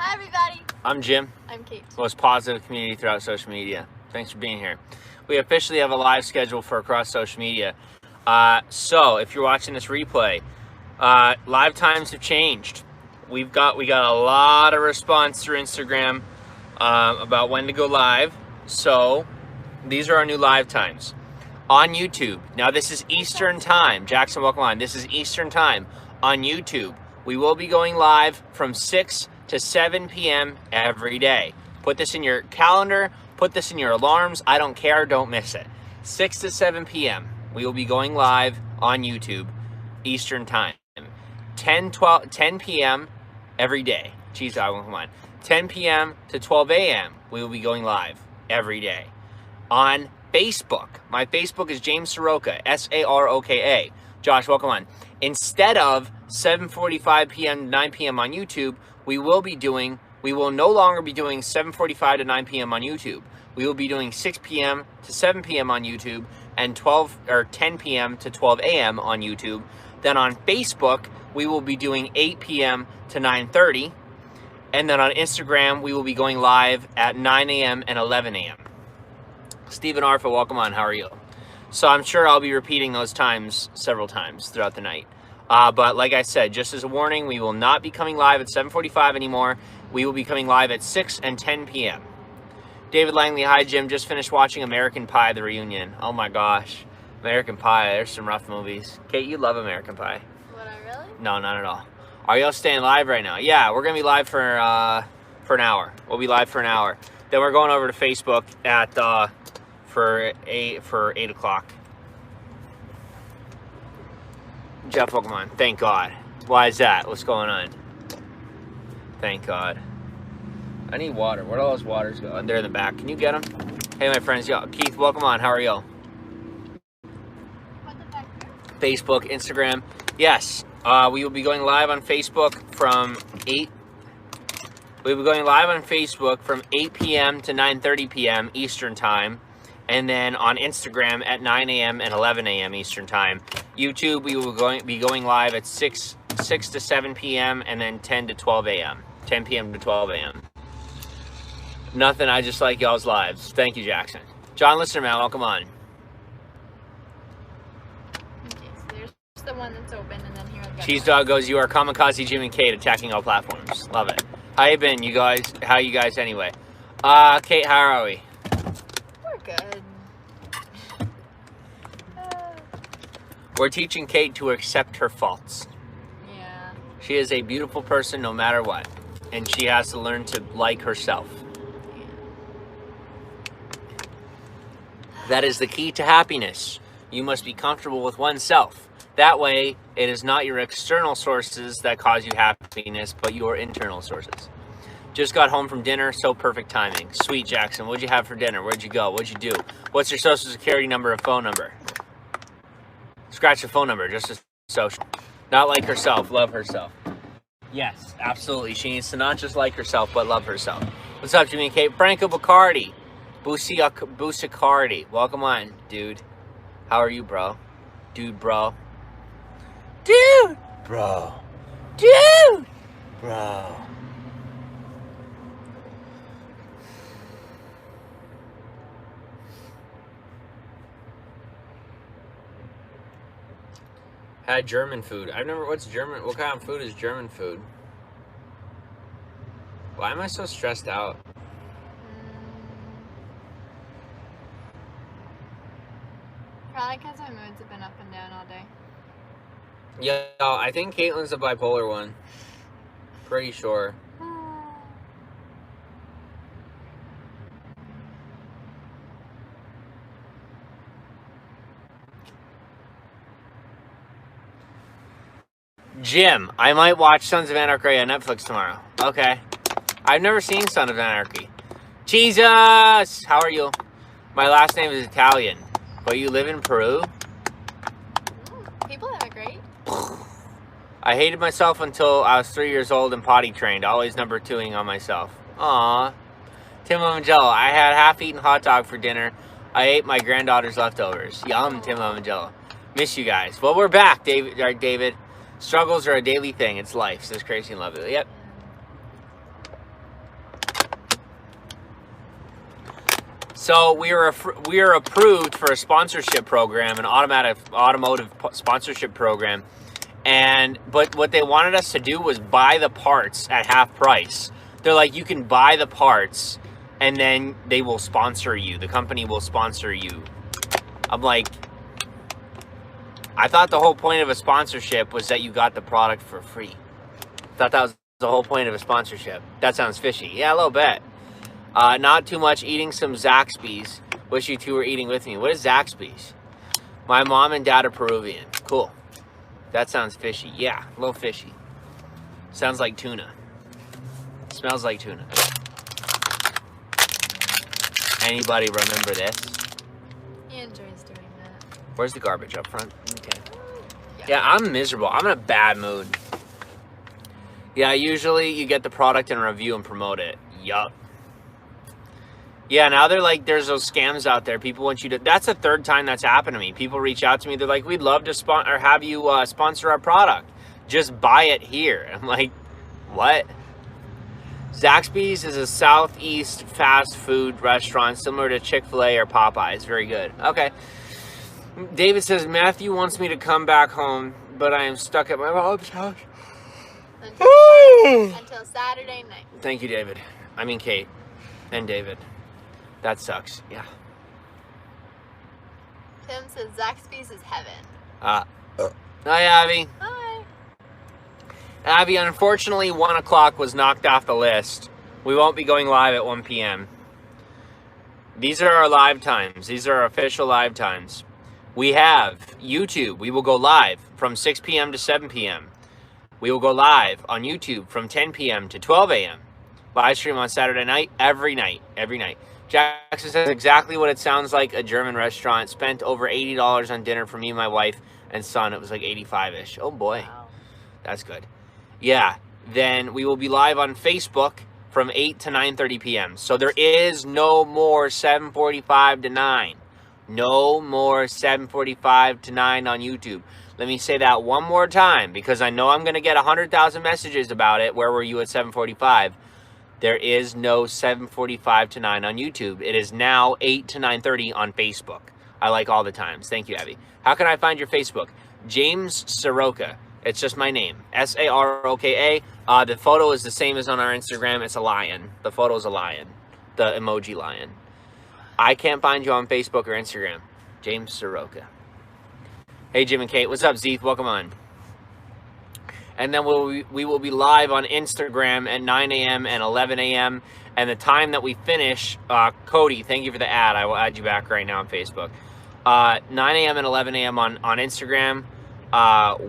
Hi, everybody. I'm Jim. I'm Kate. Most positive community throughout social media. Thanks for being here. We officially have a live schedule for across social media. So if you're watching this replay, live times have changed. We got a lot of response through Instagram about when to go live. So these are our new live times on YouTube. Now this is Eastern time. Jackson, welcome on. This is Eastern time on YouTube. We will be going live from 6 to 7 p.m. every day. Put this in your calendar, put this in your alarms. I don't care, don't miss it. 6 to 7 p.m. we will be going live on YouTube, Eastern time. 10 p.m. every day. Jeez, come on. 10 p.m. to 12 a.m. we will be going live every day. On Facebook, my Facebook is James Soroka, S-A-R-O-K-A. Josh, welcome on. Instead of 7:45 p.m. to 9 p.m. on YouTube, we will no longer be doing 7:45 to 9 p.m. on YouTube. We will be doing 6 p.m. to 7 p.m. on YouTube and 10 p.m. to 12 a.m. on YouTube. Then on Facebook, we will be doing 8 p.m. to 9:30. And then on Instagram, we will be going live at 9 a.m. and 11 a.m. Stephen Arfa, welcome on. How are you? So I'm sure I'll be repeating those times several times throughout the night. But like I said, just as a warning, we will not be coming live at 7:45 anymore. We will be coming live at 6 and 10 p.m. David Langley, hi Jim. Just finished watching American Pie, the reunion. Oh my gosh. American Pie, there's some rough movies. Kate, you love American Pie. Would I really? No, not at all. Are y'all staying live right now? Yeah, we're going to be live for an hour. We'll be live for an hour. Then we're going over to Facebook at for 8 o'clock. Jeff, welcome on. Thank God. Why is that? What's going on? Thank God. I need water. Where'd all those waters go? They're in the back. Can you get them? Hey, my friends. Yo, Keith, welcome on. How are you? What the heck? Facebook, Instagram. Yes. We will be going live on Facebook from 8. We'll be going live on Facebook from 8 p.m. to 9:30 p.m. Eastern time. And then on Instagram at 9 a.m. and 11 a.m. Eastern time. YouTube, we will be going live at 6 to 7 p.m. and then 10 to 12 a.m. 10 p.m. to 12 a.m. Nothing, I just like y'all's lives. Thank you, Jackson. John Listerman, welcome on. Okay, so there's the one that's open, and then here I've got Cheese Dog goes, you are Kamikaze Jim and Kate attacking all platforms. Love it. How you been, you guys? How you guys anyway? Kate, how are we? good. We're teaching Kate to accept her faults. Yeah. She is a beautiful person no matter what. And she has to learn to like herself. Yeah. That is the key to happiness. You must be comfortable with oneself. That way, it is not your external sources that cause you happiness, but your internal sources. Just got home from dinner, so perfect timing. Sweet, Jackson. What'd you have for dinner? Where'd you go? What'd you do? What's your social security number and phone number? Scratch the phone number, just as social. Not like herself, love herself. Yes, absolutely. She needs to not just like herself, but love herself. What's up, Jimmy and Kate? Franco Bacardi. Busicardi. Welcome on, dude. How are you, bro? Dude, bro. Dude! Bro. Dude! Bro. Had German food. I've never, what's German? What kind of food is German food? Why am I so stressed out? Probably because my moods have been up and down all day. Yeah, I think Caitlin's the bipolar one. Pretty sure. Jim, I might watch Sons of Anarchy on Netflix tomorrow. Okay. I've never seen Sons of Anarchy. Jesus! How are you? My last name is Italian, but you live in Peru? People have it great. I hated myself until I was 3 years old and potty trained, always number 2ing on myself. Aww. Tim Mangello, I had half-eaten hot dog for dinner. I ate my granddaughter's leftovers. Yum, Tim Mangello. Miss you guys. Well, we're back, David. Struggles are a daily thing. It's life, says Crazy and Lovely. Yep. So we are approved for a sponsorship program, an automotive sponsorship program, but what they wanted us to do was buy the parts at half price. They're like, you can buy the parts, and then they will sponsor you. The company will sponsor you. I'm like, I thought the whole point of a sponsorship was that you got the product for free. Thought that was the whole point of a sponsorship. That sounds fishy. Yeah, a little bit. Not too much, eating some Zaxby's. Wish you two were eating with me. What is Zaxby's? My mom and dad are Peruvian. Cool. That sounds fishy. Yeah, a little fishy. Sounds like tuna. Smells like tuna. Anybody remember this? He enjoys doing that. Where's the garbage up front? Okay. Yeah, I'm miserable. I'm in a bad mood. Yeah, usually you get the product and review and promote it. Yup. Yeah, now they're like, there's those scams out there. People want you to, that's the third time that's happened to me. People reach out to me. They're like, we'd love to have you sponsor our product. Just buy it here. I'm like, what? Zaxby's is a Southeast fast food restaurant similar to Chick-fil-A or Popeyes. Very good. Okay. David says, Matthew wants me to come back home, but I am stuck at my mom's house. Until Saturday night. Thank you, David. I mean, Kate and David. That sucks. Yeah. Tim says Zaxby's is heaven. Hi, Abby. Hi. Abby, unfortunately, 1 o'clock was knocked off the list. We won't be going live at 1 p.m. These are our live times. These are our official live times. We have YouTube. We will go live from 6 p.m. to 7 p.m. We will go live on YouTube from 10 p.m. to 12 a.m. Live stream on Saturday night, every night. Jackson says exactly what it sounds like, a German restaurant. Spent over $80 on dinner for me, my wife, and son. It was like 85-ish. Oh, boy. Wow. That's good. Yeah. Then we will be live on Facebook from 8 to 9:30 p.m. So there is no more 7:45 to 9. No more 7:45 to 9 on YouTube. Let me say that one more time, because I know I'm going to get 100,000 messages about it. Where were you at 7:45? There is no 7:45 to 9 on YouTube. It is now 8 to 9:30 on Facebook. I like all the times. Thank you, Abby. How can I find your Facebook? James Soroka. It's just my name. Saroka. The photo is the same as on our Instagram. It's a lion. The photo is a lion. The emoji lion. I can't find you on Facebook or Instagram. James Soroka. Hey, Jim and Kate. What's up, Zeeth? Welcome on. And then we will be live on Instagram at 9 a.m. and 11 a.m. And the time that we finish, Cody, thank you for the ad. I will add you back right now on Facebook. 9 a.m. and 11 a.m. on Instagram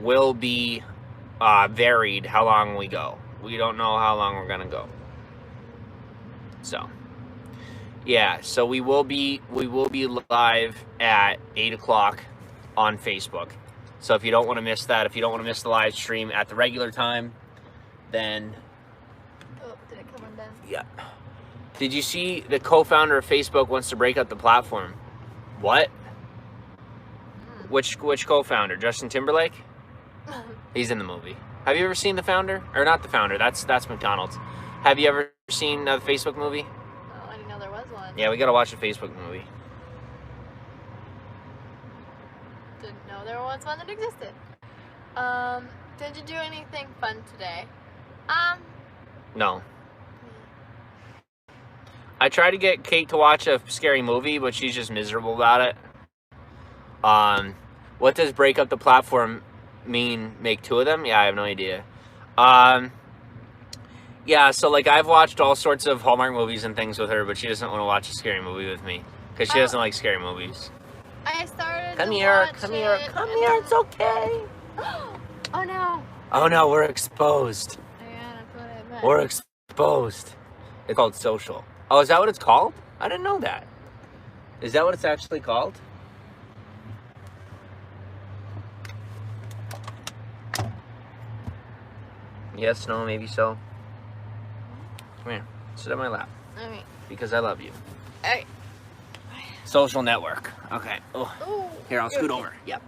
will be varied how long we go. We don't know how long we're going to go. So, yeah. So we will be live at 8 o'clock on Facebook. So if you don't want to miss that, if you don't want to miss the live stream at the regular time, then... Oh, did it come undone? Yeah. Did you see the co-founder of Facebook wants to break up the platform? What? Which co-founder? Justin Timberlake? He's in the movie. Have you ever seen the founder? Or not the founder, that's McDonald's. Have you ever seen the Facebook movie? Oh, I didn't know there was one. Yeah, we gotta watch the Facebook movie. Didn't know there was one that existed. Did you do anything fun today? No. I tried to get Kate to watch a scary movie, but she's just miserable about it. What does break up the platform mean? Make two of them? Yeah, I have no idea. Yeah, so like I've watched all sorts of Hallmark movies and things with her, but she doesn't want to watch a scary movie with me because she doesn't like scary movies. I started Come to here, watch come here, it, come and here, it's okay. Oh no. Oh no, we're exposed. Yeah, that's what I meant. We're exposed. It's called Social. Oh, is that what it's called? I didn't know that. Is that what it's actually called? Yes, no, maybe so. Come here, sit on my lap. Alright. Because I love you. Alright. Social network. Okay. Oh. Ooh, Here, I'll scoot over. Yep.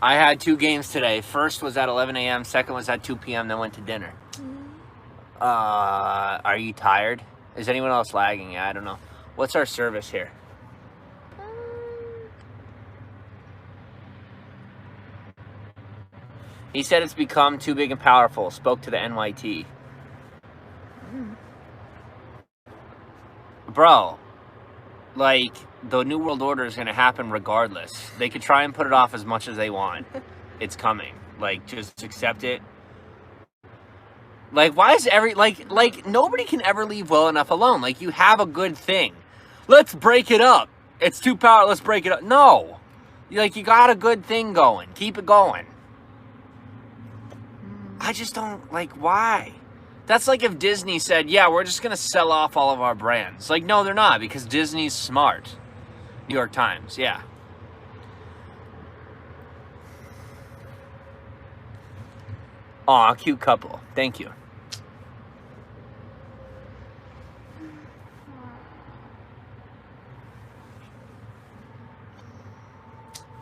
I had 2 games today. First was at 11 a.m. Second was at 2 p.m. Then went to dinner. Are you tired? Is anyone else lagging? Yeah, I don't know. What's our service here? He said it's become too big and powerful. Spoke to the NYT. Bro, like, the New World Order is going to happen regardless. They could try and put it off as much as they want. It's coming. Like, just accept it. Like, why is like, nobody can ever leave well enough alone. Like, you have a good thing. Let's break it up. It's too powerful. Let's break it up. No. Like, you got a good thing going. Keep it going. I just don't, like, why? That's like if Disney said, yeah, we're just going to sell off all of our brands. Like, no, they're not, because Disney's smart. New York Times, yeah. Aw, cute couple. Thank you.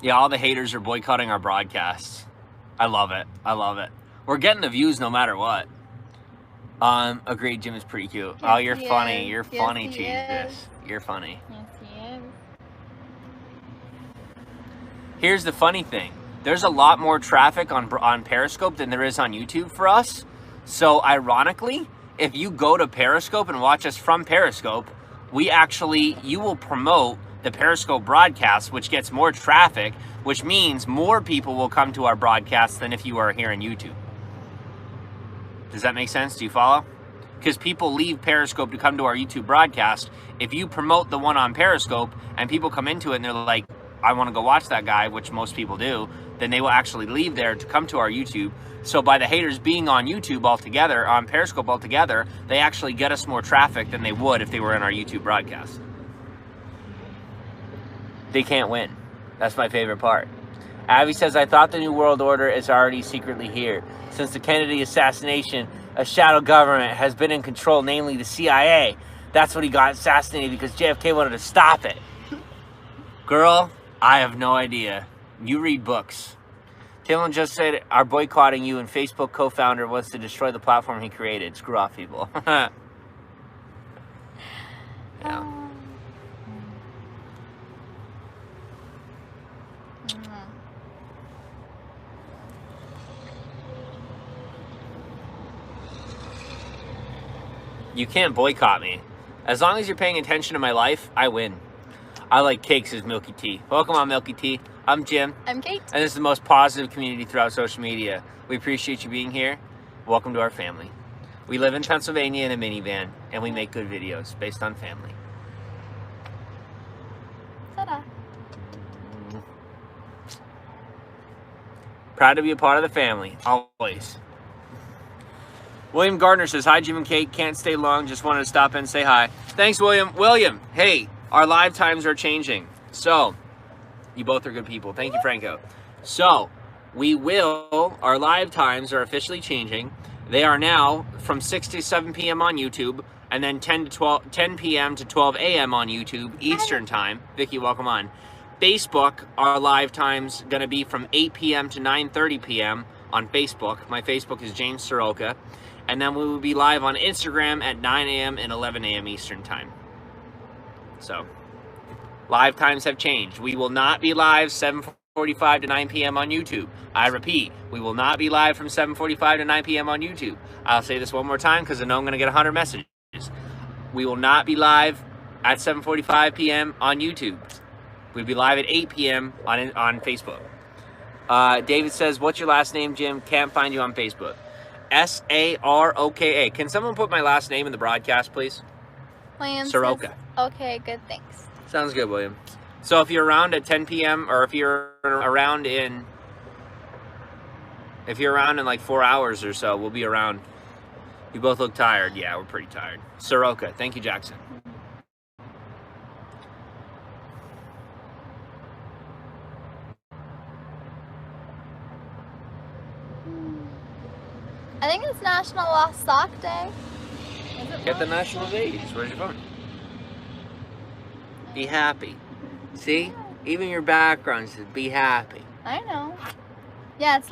Yeah, all the haters are boycotting our broadcasts. I love it. I love it. We're getting the views no matter what. Agreed, Jim is pretty cute. Yes, oh, you're funny. Is. You're yes, funny, Jesus. You're funny. Yes, he is. Here's the funny thing. There's a lot more traffic on Periscope than there is on YouTube for us. So, ironically, if you go to Periscope and watch us from Periscope, you will promote the Periscope broadcast, which gets more traffic, which means more people will come to our broadcast than if you are here on YouTube. Does that make sense? Do you follow? Because people leave Periscope to come to our YouTube broadcast. If you promote the one on Periscope and people come into it and they're like, I want to go watch that guy, which most people do, then they will actually leave there to come to our YouTube. So by the haters being on YouTube altogether, on Periscope altogether, they actually get us more traffic than they would if they were in our YouTube broadcast. They can't win. That's my favorite part. Abby says, I thought the New World Order is already secretly here. Since the Kennedy assassination, a shadow government has been in control, namely the CIA. That's when he got assassinated because JFK wanted to stop it. Girl, I have no idea. You read books. Taylor just said, are boycotting you, and Facebook co-founder wants to destroy the platform he created. Screw off, people. Yeah. You can't boycott me. As long as you're paying attention to my life, I win. I like cakes as Milky Tea. Welcome on Milky Tea. I'm Jim. I'm Kate. And this is the most positive community throughout social media. We appreciate you being here. Welcome to our family. We live in Pennsylvania in a minivan, and we make good videos based on family. Ta-da. Proud to be a part of the family, always. William Gardner says, hi, Jim and Kate. Can't stay long. Just wanted to stop in and say hi. Thanks, William. William, hey, our live times are changing. So, you both are good people. Thank you, Franco. So, our live times are officially changing. They are now from 6 to 7 p.m. on YouTube, and then 10 p.m. to 12 a.m. on YouTube, Eastern time. Vicky, welcome on. Facebook, our live times going to be from 8 p.m. to 9:30 p.m. on Facebook. My Facebook is James Soroka. And then we will be live on Instagram at 9 a.m. and 11 a.m. Eastern time. So, live times have changed. We will not be live 7:45 to 9 p.m. on YouTube. I repeat, we will not be live from 7:45 to 9 p.m. on YouTube. I'll say this one more time because I know I'm going to get 100 messages. We will not be live at 7:45 p.m. on YouTube. We'll be live at 8 p.m. on Facebook. David says, what's your last name, Jim? Can't find you on Facebook. Saroka. Can someone put my last name in the broadcast, please? William Soroka. says, okay, good, thanks. Sounds good, William. So if you're around at 10 p.m. or if you're around in like 4 hours or so, we'll be around. You both look tired. Yeah, we're pretty tired. Soroka. Thank you, Jackson. I think it's National Lost Sock Day. Get the national days. Where's your phone? Be happy. See? Even your background says be happy. I know. Yeah, it's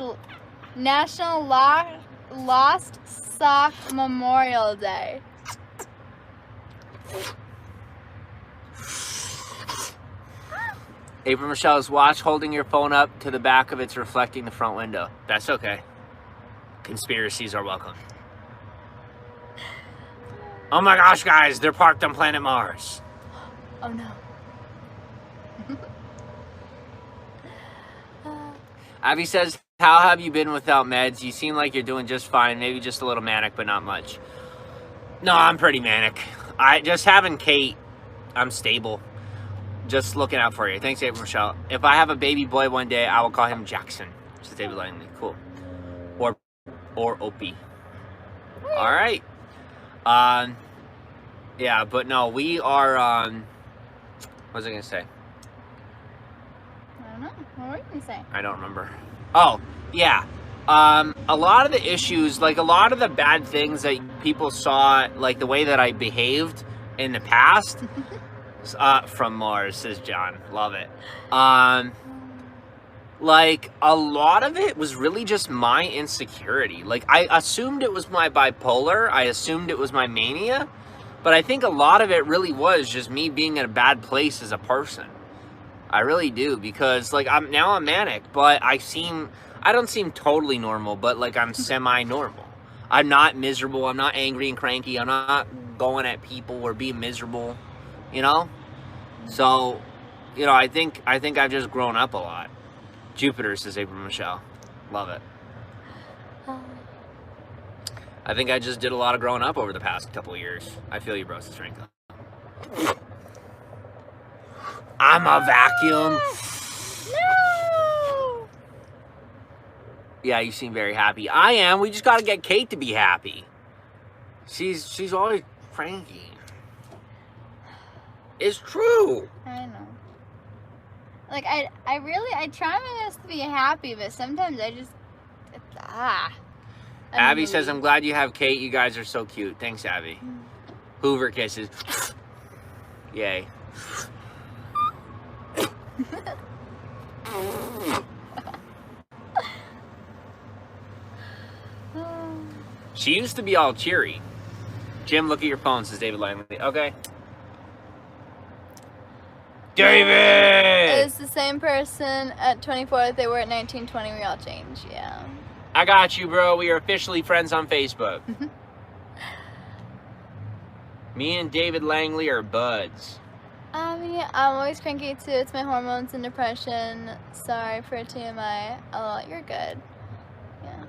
National Lost Sock Memorial Day. April Michelle's watch holding your phone up to the back of it's reflecting the front window. That's okay. Conspiracies are welcome. Oh my gosh, guys, they're parked on planet Mars. Oh no. Abby says, how have you been without meds? You seem like you're doing just fine. Maybe just a little manic, but not much. No, I'm pretty manic. Just having Kate, I'm stable. Just looking out for you. Thanks, April Michelle. If I have a baby boy one day, I will call him Jackson. Says David Langley. Cool. Or Opie. All right. Yeah, but no, we are, what was I going to say? I don't know. What were you going to say? I don't remember. Oh, yeah. A lot of the issues, like a lot of the bad things that people saw, like the way that I behaved in the past, from Mars, says John. Love it. Like a lot of it was really just my insecurity. Like I assumed it was my bipolar. I assumed it was my mania. But I think a lot of it really was just me being in a bad place as a person. I really do, because like I'm manic, but I don't seem totally normal, but like I'm semi-normal. I'm not miserable. I'm not angry and cranky. I'm not going at people or being miserable, you know? So, you know, I think I've just grown up a lot. Jupiter, says April Michelle. Love it. I think I just did a lot of growing up over the past couple of years. I feel you, bro, says Franco. I'm a vacuum. No! Yeah, you seem very happy. I am. We just got to get Kate to be happy. She's always cranky. It's true. I know. Like, I try my best to be happy, but sometimes Abby says, I'm glad you have Kate. You guys are so cute. Thanks, Abby. Hoover kisses. Yay. She used to be all cheery. Jim, look at your phone, says David Langley. Okay. David! It's the same person at 24 that they were at 19, 20. We all change, yeah. I got you, bro. We are officially friends on Facebook. Me and David Langley are buds. Yeah, I'm always cranky too. It's my hormones and depression. Sorry for TMI. Oh, you're good. Yeah.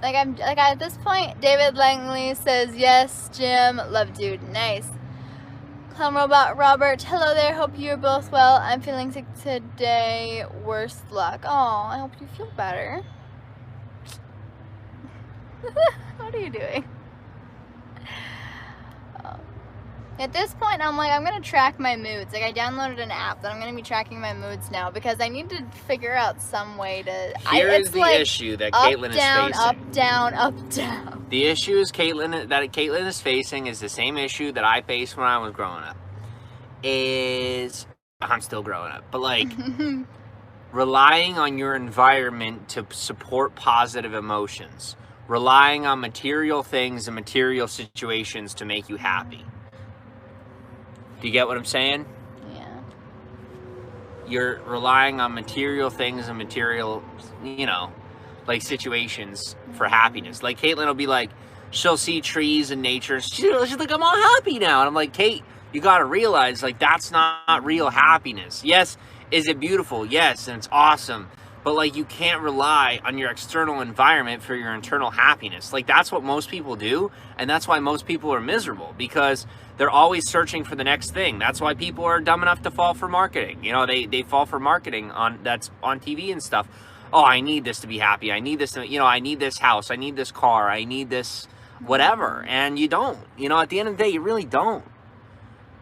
Like at this point, David Langley says, yes, Jim, love dude, nice. Clown Robot Robert, hello there, hope you're both well. I'm feeling sick today, worst luck. Oh, I hope you feel better. What are you doing? At this point, I'm like, I'm going to track my moods. Like, I downloaded an app that I'm going to be tracking my moods now because I need to figure out some way to... Here's the issue that Caitlin is facing. Up, down, up, down. The issue is Caitlin is facing is the same issue that I faced when I was growing up. I'm still growing up. But, like, relying on your environment to support positive emotions. Relying on material things and material situations to make you happy. Do you get what I'm saying? Yeah. You're relying on material things and material, you know, like situations for happiness. Like Caitlin will be like, she'll see trees and nature. She's like, I'm all happy now. And I'm like, Kate, you got to realize, like, that's not real happiness. Yes, is it beautiful? Yes, and it's awesome. But, like, you can't rely on your external environment for your internal happiness. Like, that's what most people do, and that's why most people are miserable, because they're always searching for the next thing. That's why people are dumb enough to fall for marketing. You know, they fall for marketing that's on TV and stuff. Oh, I need this to be happy. I need this to, you know, I need this house. I need this car. I need this whatever. And you don't. You know, at the end of the day, you really don't.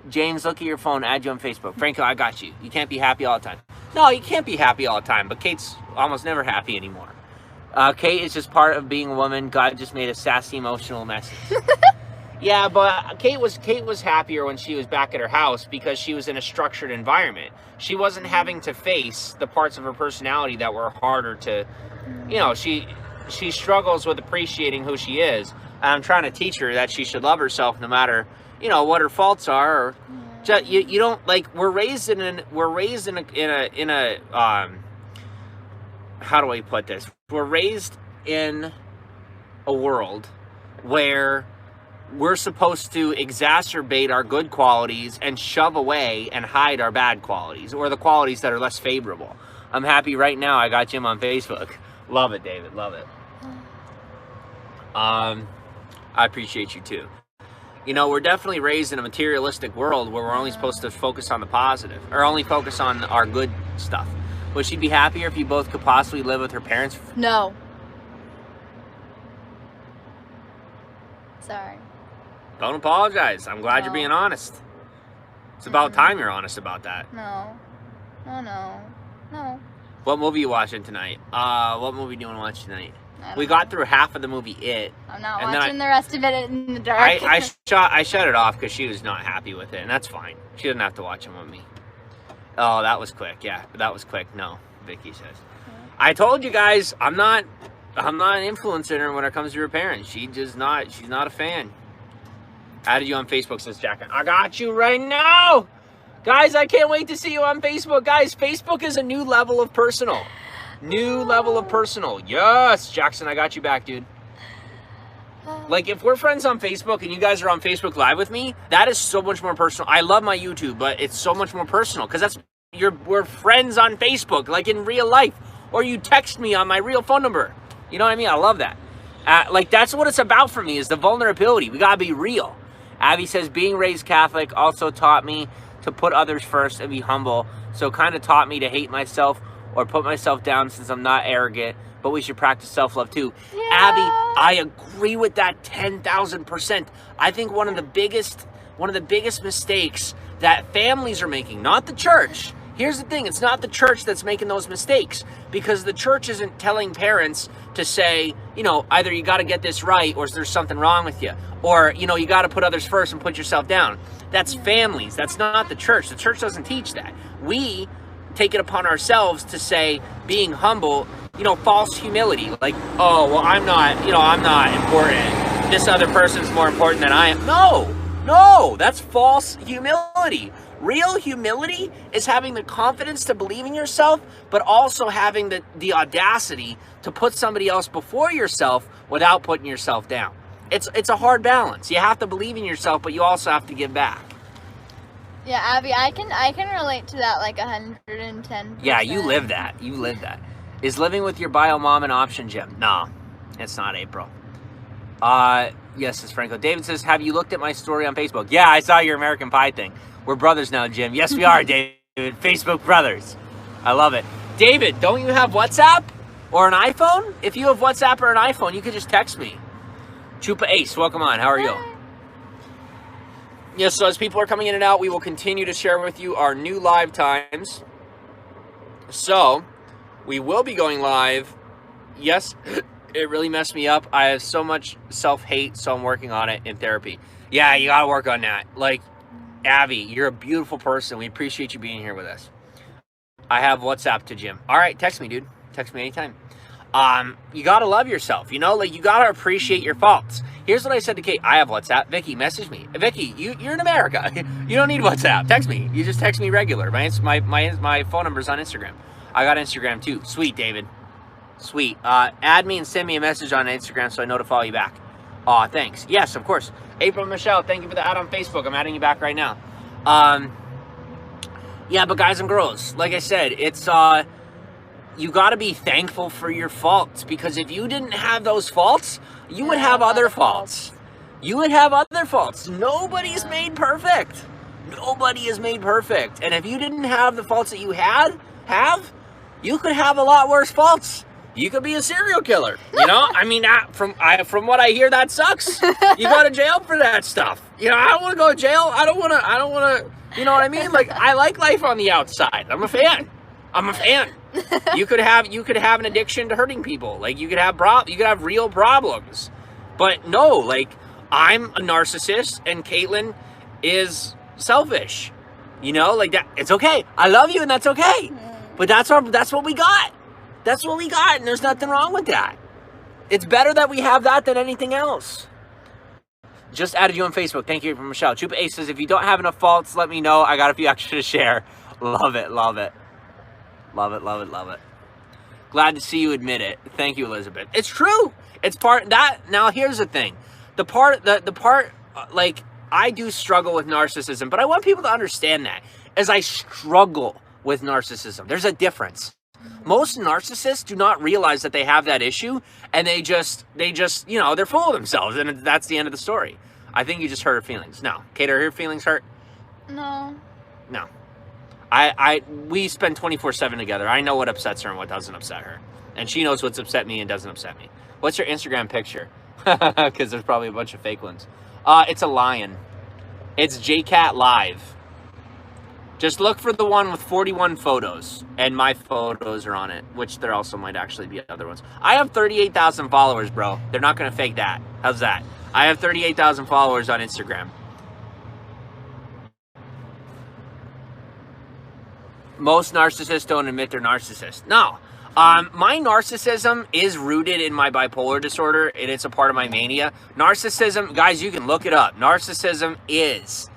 James, look at your phone. Add you on Facebook. Franco, I got you. You can't be happy all the time. No, you can't be happy all the time, but Kate's almost never happy anymore. Kate is just part of being a woman. God just made a sassy, emotional message. Yeah, but Kate was happier when she was back at her house because she was in a structured environment. She wasn't having to face the parts of her personality that were harder to, you know, she struggles with appreciating who she is. And I'm trying to teach her that she should love herself no matter, you know, what her faults are or You don't like. We're raised in a how do I put this? We're raised in a world where we're supposed to exacerbate our good qualities and shove away and hide our bad qualities, or the qualities that are less favorable. I'm happy right now I got Jim on Facebook. Love it, David. Love it. I appreciate you too. You know, we're definitely raised in a materialistic world where we're only supposed to focus on the positive, or only focus on our good stuff. Would she be happier if you both could possibly live with her parents? No. Sorry. Don't apologize. I'm glad you're being honest. It's about time you're honest about that. No. No. What movie you watching tonight? What movie do you want to watch tonight? We got through half of the movie It. I'm not watching the rest of it in the dark. I shut it off because she was not happy with it, and that's fine. She doesn't have to watch them with me. Oh, that was quick. Yeah, that was quick. No, Vicky says. I told you guys, I'm not influencing her when it comes to her parents. She's not a fan. Added you on Facebook, says Jack. I got you right now. Guys, I can't wait to see you on Facebook. Guys, Facebook is a new level of personal. New level of personal. Yes, Jackson, I got you back, dude. Like, if we're friends on Facebook and you guys are on Facebook Live with me, that is so much more personal. I love my YouTube, but it's so much more personal because we're friends on Facebook, like in real life. Or you text me on my real phone number. You know what I mean? I love that. Like, that's what it's about for me, is the vulnerability. We gotta be real. Abby says, being raised Catholic also taught me to put others first and be humble. So kind of taught me to hate myself or put myself down since I'm not arrogant, but we should practice self-love too. Yeah. Abby, I agree with that 10,000%. I think one of the biggest mistakes that families are making, not the church. Here's the thing, it's not the church that's making those mistakes, because the church isn't telling parents to say, you know, either you got to get this right or there's something wrong with you, or, you know, you got to put others first and put yourself down. That's families. That's not the church. The church doesn't teach that. We take it upon ourselves to say, being humble, you know, false humility, like, oh, well, I'm not important. This other person's more important than I am. No, that's false humility. Real humility is having the confidence to believe in yourself, but also having the audacity to put somebody else before yourself without putting yourself down. It's a hard balance. You have to believe in yourself, but you also have to give back. Yeah, Abby, I can relate to that like 110%. Yeah, you live that. Is living with your bio mom an option, Jim? No, it's not, April. Yes, it's Franco. David says, have you looked at my story on Facebook? Yeah, I saw your American Pie thing. We're brothers now, Jim. Yes, we are, David. Facebook brothers. I love it. David, don't you have WhatsApp or an iPhone? If you have WhatsApp or an iPhone, you could just text me. Chupa Ace, welcome on. How are you? Yes, so as people are coming in and out, we will continue to share with you our new live times. So, we will be going live. Yes, it really messed me up. I have so much self-hate, so I'm working on it in therapy. Yeah, you gotta work on that. Like, Abby, you're a beautiful person. We appreciate you being here with us. I have WhatsApp to Jim. All right, text me, dude. Text me anytime. You gotta love yourself, you know? Like, you gotta appreciate your faults. Here's what I said to Kate. I have WhatsApp. Vicky, message me. Vicky, you're in America. You don't need WhatsApp. Text me. You just text me regular. My phone number's on Instagram. I got Instagram too. Sweet, David. Sweet. Add me and send me a message on Instagram so I know to follow you back. Aw, thanks. Yes, of course. April Michelle, thank you for the ad on Facebook. I'm adding you back right now. Yeah, but guys and girls, like I said, it's you got to be thankful for your faults, because if you didn't have those faults, you would have other faults. You would have other faults. Nobody's made perfect. Nobody is made perfect. And if you didn't have the faults that you you could have a lot worse faults. You could be a serial killer, you know? I mean, from what I hear, that sucks. You go to jail for that stuff. You know, I don't want to go to jail. I don't want to, you know what I mean? Like, I like life on the outside. I'm a fan. You could have an addiction to hurting people. Like, you could have real problems. But no, like, I'm a narcissist and Caitlin is selfish. You know, like that. It's okay. I love you and that's okay. But that's what we got. That's what we got, and there's nothing wrong with that. It's better that we have that than anything else. Just added you on Facebook. Thank you from Michelle. Chupa Ace says, if you don't have enough faults, let me know. I got a few extra to share. Love it, love it. Love it, love it, love it. Glad to see you admit it. Thank you, Elizabeth. It's true. It's part that. Now, here's the thing. The part, like, I do struggle with narcissism, but I want people to understand that as I struggle with narcissism. There's a difference. Most narcissists do not realize that they have that issue, and they just, you know, they're full of themselves, and that's the end of the story. I think you just hurt her feelings. No. Kate, are her feelings hurt? No. No. We spend 24/7 together. I know what upsets her and what doesn't upset her. And she knows what's upset me and doesn't upset me. What's your Instagram picture? Because there's probably a bunch of fake ones. It's a lion. It's JCat Live. Just look for the one with 41 photos. And my photos are on it, which there also might actually be other ones. I have 38,000 followers, bro. They're not going to fake that. How's that? I have 38,000 followers on Instagram. Most narcissists don't admit they're narcissists. No. My narcissism is rooted in my bipolar disorder, and it's a part of my mania. Narcissism, guys, you can look it up. Narcissism is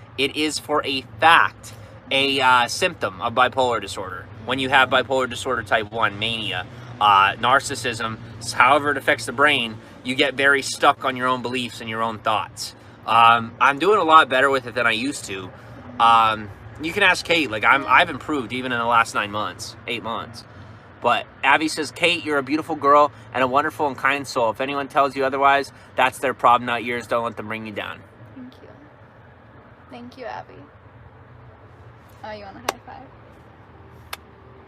for a fact a symptom of bipolar disorder. When you have bipolar disorder type 1 mania, narcissism, however it affects the brain, you get very stuck on your own beliefs and your own thoughts. I'm doing a lot better with it than I used to. You can ask Kate. Like, I've improved even in the last 8 months. But Abby says, Kate, you're a beautiful girl and a wonderful and kind soul. If anyone tells you otherwise, that's their problem, not yours. Don't let them bring you down. Thank you. Thank you, Abby. Oh, you want a high five?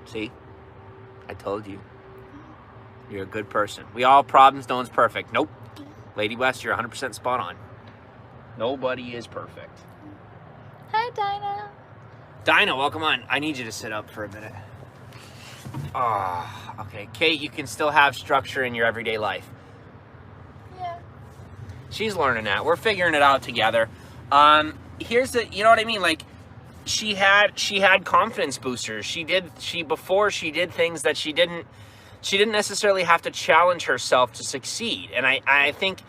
See? I told you. You're a good person. We all have problems. No one's perfect. Nope. Lady West, you're 100% spot on. Nobody is perfect. Hi, Dinah. Dinah, welcome on. I need you to sit up for a minute. Okay. Kate, you can still have structure in your everyday life. Yeah. She's learning that. We're figuring it out together. Here's the, you know what I mean? Like, she had confidence boosters. Before she did things that she didn't necessarily have to challenge herself to succeed. And I think,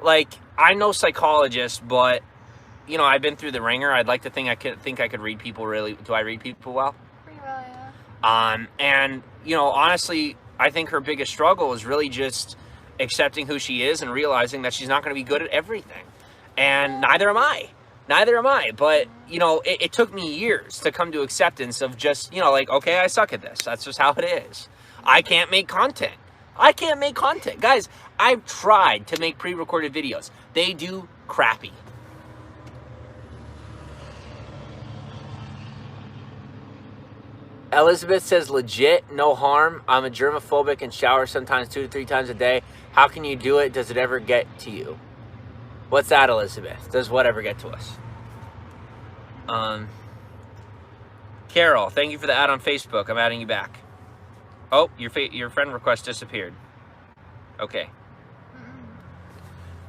like, I'm no psychologist, but, you know, I've been through the ringer. I'd like to think I could read people really. Do I read people well? Pretty well, yeah. And, you know, honestly, I think her biggest struggle is really just accepting who she is and realizing that she's not going to be good at everything. And neither am I. But, you know, it took me years to come to acceptance of just, you know, like, okay, I suck at this. That's just how it is. I can't make content. Guys, I've tried to make pre-recorded videos. They do crappy. Elizabeth says, legit, no harm. I'm a germophobic and shower sometimes 2 to 3 times a day. How can you do it? Does it ever get to you? What's that, Elizabeth? Does whatever get to us? Carol, thank you for the ad on Facebook. I'm adding you back. Oh, your friend request disappeared. Okay.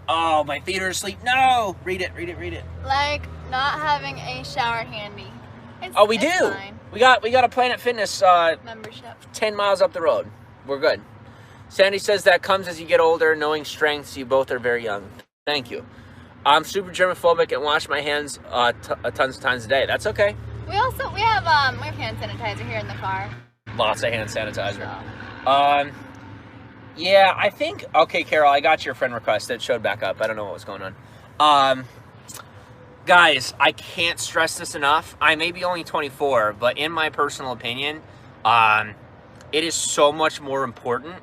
Oh, my feet are asleep. No! Read it. Like, not having a shower handy. We do. Fine. We got a Planet Fitness membership 10 miles up the road. We're good. Sandy says that comes as you get older, knowing strengths. You both are very young. Thank you. I'm super germophobic and wash my hands tons of times a day. That's okay. We have hand sanitizer here in the car. Lots of hand sanitizer. So. Yeah, I think, okay, Carol, I got your friend request. It showed back up. I don't know what was going on. Guys, I can't stress this enough. I may be only 24, but in my personal opinion, it is so much more important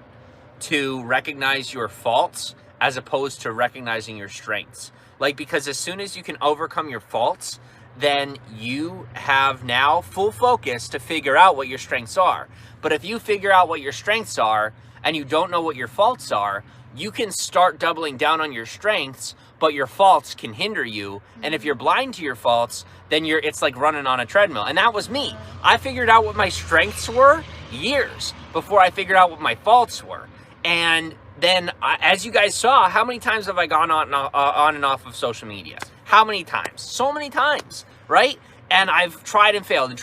to recognize your faults as opposed to recognizing your strengths. Like, because as soon as you can overcome your faults, then you have now full focus to figure out what your strengths are. But if you figure out what your strengths are and you don't know what your faults are, you can start doubling down on your strengths, but your faults can hinder you. And if you're blind to your faults, then it's like running on a treadmill. And that was me. I figured out what my strengths were years before I figured out what my faults were. And then, as you guys saw, how many times have I gone on and off of social media? How many times? So many times, right? And I've tried and failed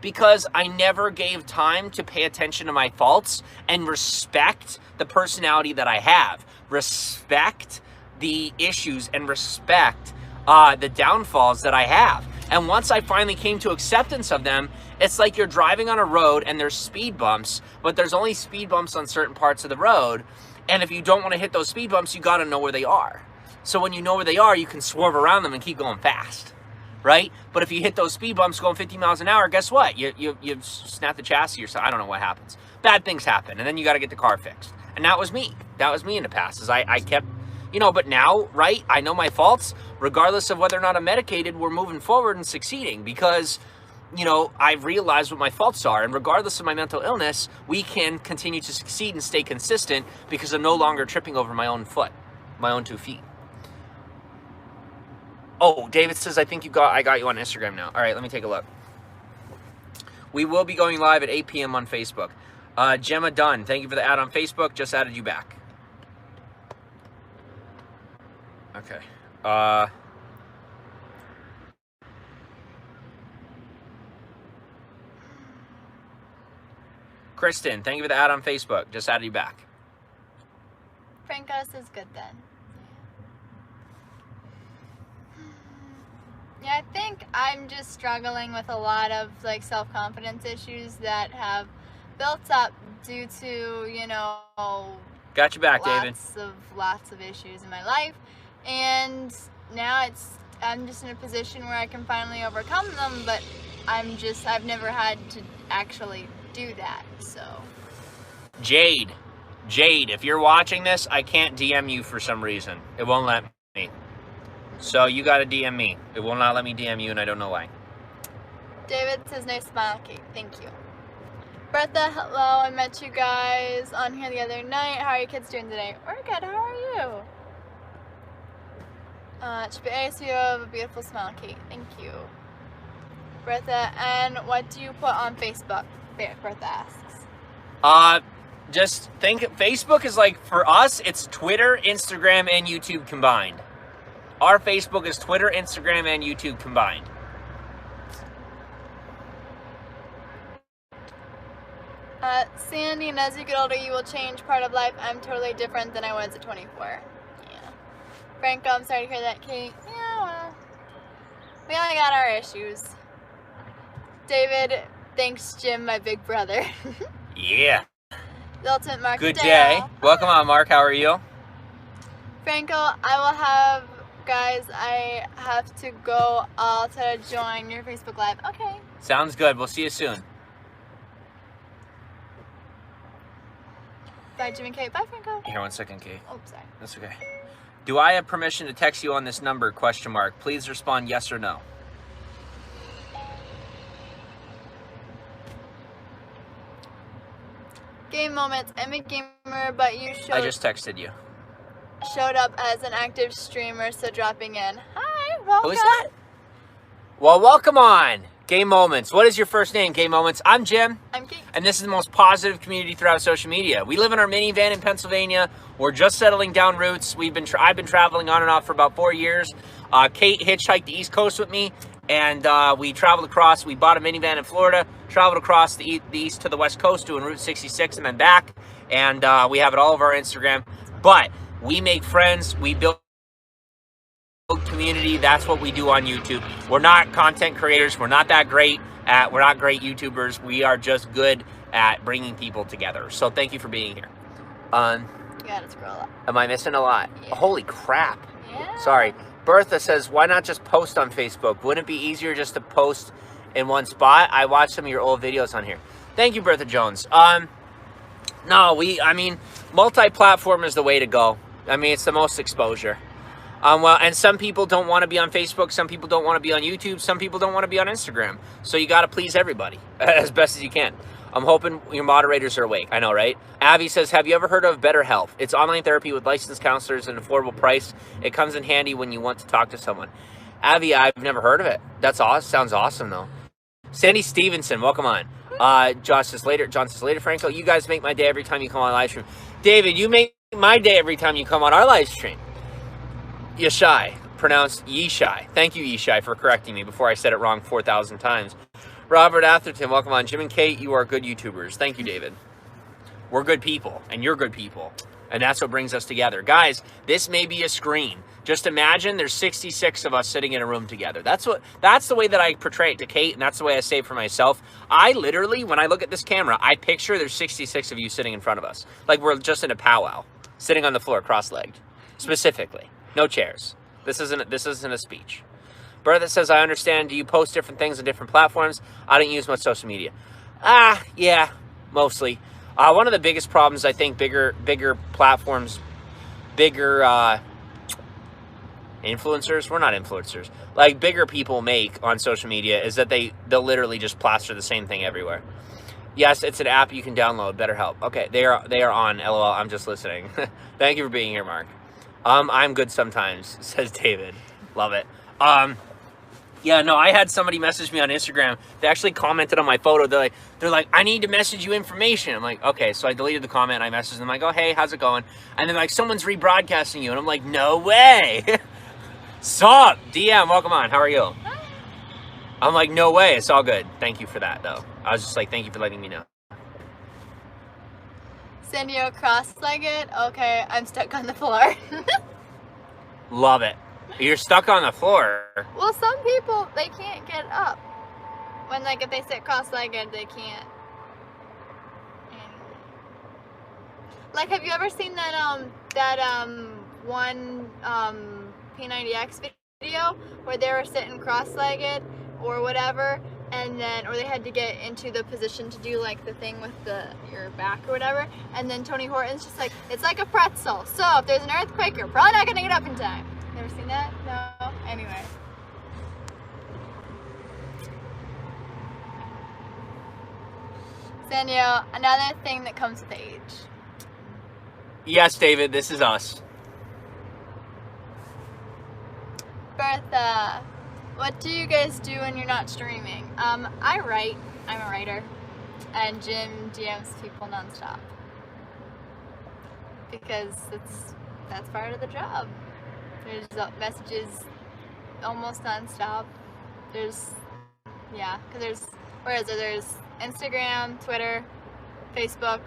because I never gave time to pay attention to my faults and respect the personality that I have. Respect the issues and respect the downfalls that I have. And once I finally came to acceptance of them, it's like you're driving on a road and there's speed bumps, but there's only speed bumps on certain parts of the road. And if you don't want to hit those speed bumps, you got to know where they are. So when you know where they are, you can swerve around them and keep going fast, right? But if you hit those speed bumps going 50 miles an hour, guess what? You snap the chassis or something. I don't know what happens. Bad things happen, and then you got to get the car fixed. And that was me. That was me in the past. Is I kept, you know, but now, right, I know my faults. Regardless of whether or not I'm medicated, we're moving forward and succeeding because, you know, I've realized what my faults are. And regardless of my mental illness, we can continue to succeed and stay consistent because I'm no longer tripping over my own foot, my own 2 feet. Oh, David says, I got you on Instagram now. All right, let me take a look. We will be going live at 8 p.m. on Facebook. Gemma Dunn, thank you for the ad on Facebook. Just added you back. Okay. Kristen, thank you for the ad on Facebook. Just added you back. Frankos is good then. Yeah, I think I'm just struggling with a lot of like self-confidence issues that have built up due to, you know, got you back, David. Lots of issues in my life, and now I'm just in a position where I can finally overcome them, but I've never had to actually do that. So Jade, if you're watching this, I can't DM you for some reason. It won't let me. So you gotta DM me. It will not let me DM you, and I don't know why. David says nice smile, Kate. Thank you. Bertha, hello. I met you guys on here the other night. How are your kids doing today? We're good. How are you? It should be nice. You have a beautiful smile, Kate. Thank you. Bertha, and what do you put on Facebook? Bertha asks. Just think Facebook is like, for us, it's Twitter, Instagram, and YouTube combined. Our Facebook is Twitter, Instagram, and YouTube combined. Sandy, and as you get older, you will change part of life. I'm totally different than I was at 24. Yeah. Franco, I'm sorry to hear that, Kate. Yeah, well, we only got our issues. David, thanks, Jim, my big brother. Yeah. The ultimate Mark. Good day. Welcome on, Mark. How are you? Franco, I will have, guys, I have to go. I'll try to join your Facebook Live. Okay. Sounds good. We'll see you soon. Bye, Jim and Kate. Bye, Franco. Here, 1 second, Kate. Oh, sorry. That's okay. Do I have permission to text you on this number? Question mark. Please respond yes or no. Game moments. I'm a gamer, but you I just texted you. Showed up as an active streamer, so dropping in. Hi, welcome. Who is that? Well, welcome on. Game Moments. What is your first name, Game Moments? I'm Jim. I'm Kate. And this is the most positive community throughout social media. We live in our minivan in Pennsylvania. We're just settling down roots. I've been traveling on and off for about 4 years. Kate hitchhiked the East Coast with me, and we traveled across. We bought a minivan in Florida, traveled across the East to the West Coast, doing Route 66 and then back. And we have it all over our Instagram. But we make friends. We build community. That's what we do on YouTube. We're not content creators. We're not that great we're not great YouTubers. We are just good at bringing people together. So thank you for being here. You gotta scroll up. Am I missing a lot? Yeah. Holy crap. Yeah. Sorry. Bertha says, why not just post on Facebook? Wouldn't it be easier just to post in one spot? I watched some of your old videos on here. Thank you, Bertha Jones. No, I mean, multi-platform is the way to go. I mean, it's the most exposure. Well, and some people don't want to be on Facebook. Some people don't want to be on YouTube. Some people don't want to be on Instagram. So you got to please everybody as best as you can. I'm hoping your moderators are awake. I know, right? Avi says, have you ever heard of BetterHelp? It's online therapy with licensed counselors at an affordable price. It comes in handy when you want to talk to someone. Avi, I've never heard of it. That's awesome. Sounds awesome, though. Sandy Stevenson, welcome on. John says later, Franco, you guys make my day every time you come on live stream. David, you make my day every time you come on our live stream. Yeshai, pronounced Yeshai. Thank you, Yeshai, for correcting me before I said it wrong 4,000 times. Robert Atherton, welcome on. Jim and Kate, you are good YouTubers. Thank you, David. We're good people, and you're good people. And that's what brings us together. Guys, this may be a screen. Just imagine there's 66 of us sitting in a room together. That's the way that I portray it to Kate, and that's the way I say it for myself. I literally, when I look at this camera, I picture there's 66 of you sitting in front of us. Like we're just in a powwow, sitting on the floor cross-legged. Specifically. No chairs. This isn't a speech. Bertha says, I understand. Do you post different things on different platforms? I don't use much social media. Yeah, mostly. One of the biggest problems, I think, bigger platforms, bigger influencers, we're not influencers, like bigger people make on social media is that they'll literally just plaster the same thing everywhere. Yes, it's an app you can download. BetterHelp. Okay, they are on. LOL. I'm just listening. Thank you for being here, Mark. I'm good sometimes, says David. Love it. Yeah, no, I had somebody message me on Instagram. They actually commented on my photo. They're like, I need to message you information. I'm like, okay. So I deleted the comment. I messaged them like, oh, hey, how's it going? And they're like, someone's rebroadcasting you. And I'm like, no way. Sup? DM, welcome on. How are you? I'm like, no way. It's all good. Thank you for that, though. I was just like, thank you for letting me know. Sandio cross-legged. Okay, I'm stuck on the floor. Love it. You're stuck on the floor. Well, some people, they can't get up. When, like, if they sit cross-legged, they can't. Like, have you ever seen that, one, P90X video where they were sitting cross-legged or whatever, and then, or they had to get into the position to do, like, the thing with your back or whatever, and then Tony Horton's just like, it's like a pretzel. So, if there's an earthquake, you're probably not gonna get up in time. Never seen that? No? Anyway. Sanyo, another thing that comes with age. Yes, David, this is us. Bertha, what do you guys do when you're not streaming? I write. I'm a writer. And Jim DMs people nonstop. Because that's part of the job. There's messages almost nonstop. There's Instagram, Twitter, Facebook,